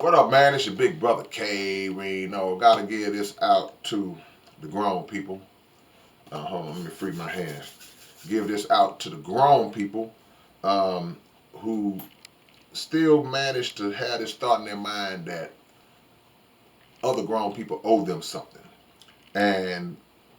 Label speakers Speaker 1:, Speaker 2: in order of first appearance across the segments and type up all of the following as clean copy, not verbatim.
Speaker 1: What up, man? It's your big brother K-Rino. Gotta give this out to the grown people. Hold on, let me free my hands. Give this out to the grown people who still manage to have this thought in their mind that other grown people owe them something. And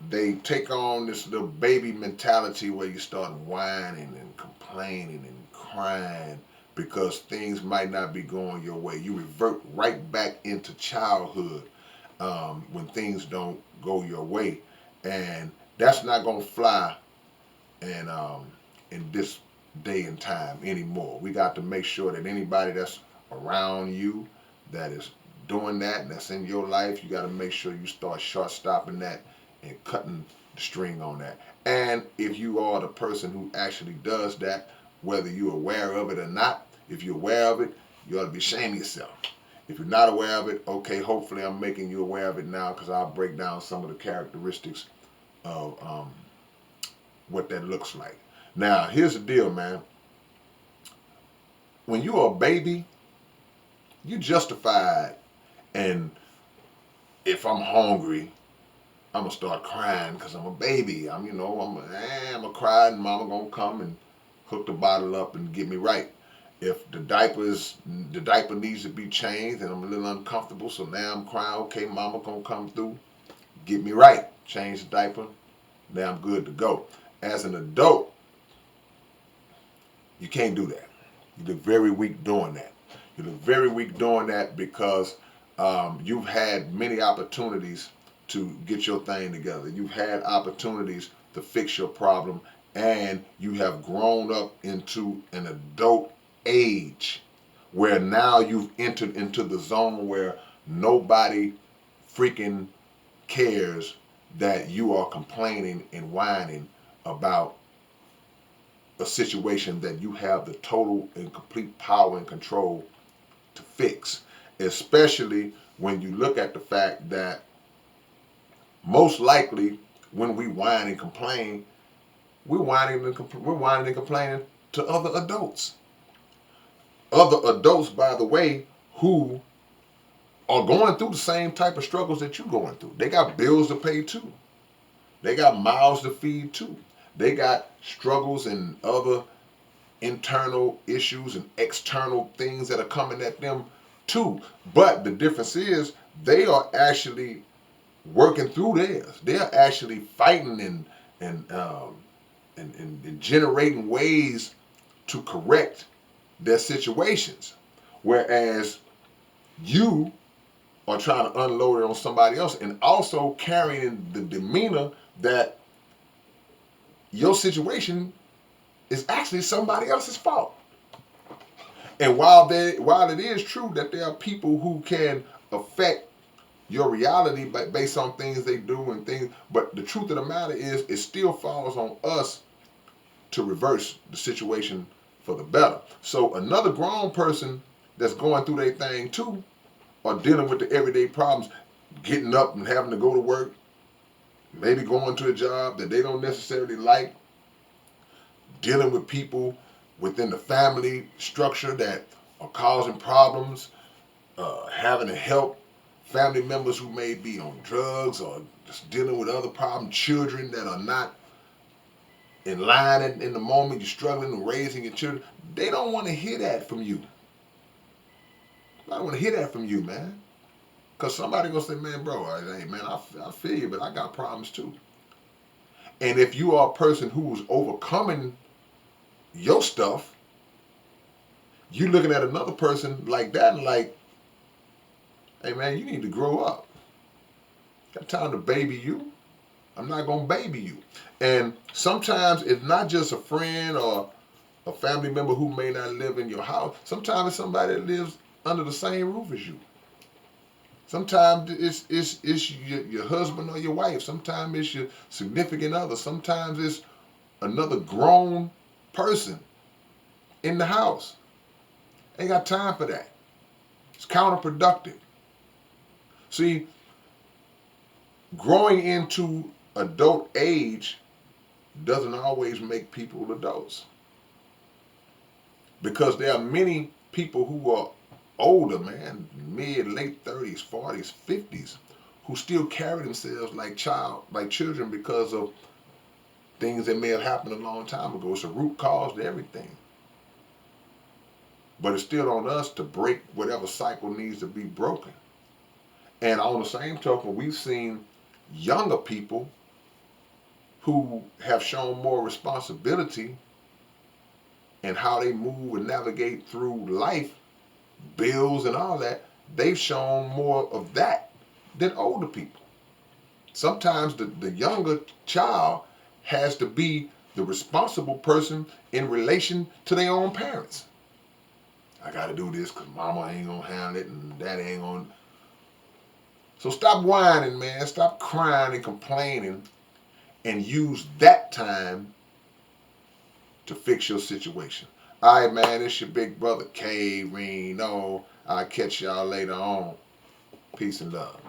Speaker 1: they take on this little baby mentality where you start whining and complaining and crying because things might not be going your way. You revert right back into childhood when things don't go your way, and that's not gonna fly in in this day and time anymore. We got to make sure that anybody that's around you that is doing that and that's in your life, you got to make sure you start short stopping that and cutting the string on that. And if you are the person who actually does that, whether you're aware of it or not, if you're aware of it, you ought to be ashamed of yourself. If you're not aware of it, okay, hopefully I'm making you aware of it now because I'll break down some of the characteristics of what that looks like. Now, here's the deal, man. When you're a baby, you justified, and if I'm hungry, I'm gonna start crying because I'm a baby. I'm gonna cry, and mama gonna come and hook the bottle up and get me right. If the diaper needs to be changed, and I'm a little uncomfortable, so now I'm crying. Okay, mama gonna come through, get me right, change the diaper. Now I'm good to go. As an adult, you can't do that. You look very weak doing that. You look very weak doing that because you've had many opportunities to get your thing together. You've had opportunities to fix your problem, and you have grown up into an adult age where now you've entered into the zone where nobody freaking cares that you are complaining and whining about a situation that you have the total and complete power and control to fix. Especially when you look at the fact that most likely when we whine and complain, we're whining and complaining to other adults. Other adults, by the way, who are going through the same type of struggles that you're going through. They got bills to pay too. They got mouths to feed too. They got struggles and other internal issues and external things that are coming at them too. But the difference is they are actually working through theirs. They're actually fighting and generating ways to correct their situations. Whereas you are trying to unload it on somebody else and also carrying the demeanor that your situation is actually somebody else's fault. And while it is true that there are people who can affect your reality based on things they do and things, but the truth of the matter is it still falls on us to reverse the situation for the better. So another grown person that's going through their thing too, or dealing with the everyday problems, getting up and having to go to work, maybe going to a job that they don't necessarily like, dealing with people within the family structure that are causing problems, having to help family members who may be on drugs or just dealing with other problems, children that are not in line in the moment, you're struggling with raising your children. They don't want to hear that from you. I don't want to hear that from you, man. Because somebody going to say, man, bro, hey, man, I feel you, but I got problems too. And if you are a person who's overcoming your stuff, you looking at another person like that and like, hey, man, you need to grow up. Got time to baby you. I'm not going to baby you. And sometimes it's not just a friend or a family member who may not live in your house. Sometimes it's somebody that lives under the same roof as you. Sometimes it's your husband or your wife. Sometimes it's your significant other. Sometimes it's another grown person in the house. Ain't got time for that. It's counterproductive. See, growing into adult age doesn't always make people adults. Because there are many people who are older, man, mid, late 30s, 40s, 50s, who still carry themselves like children because of things that may have happened a long time ago. It's a root cause to everything. But it's still on us to break whatever cycle needs to be broken. And on the same token, we've seen younger people who have shown more responsibility in how they move and navigate through life, bills and all that. They've shown more of that than older people. Sometimes the younger child has to be the responsible person in relation to their own parents. I got to do this because mama ain't going to handle it and daddy ain't going to. So stop whining, man. Stop crying and complaining and use that time to fix your situation. All right, man, it's your big brother K-Rino. I'll catch y'all later on. Peace and love.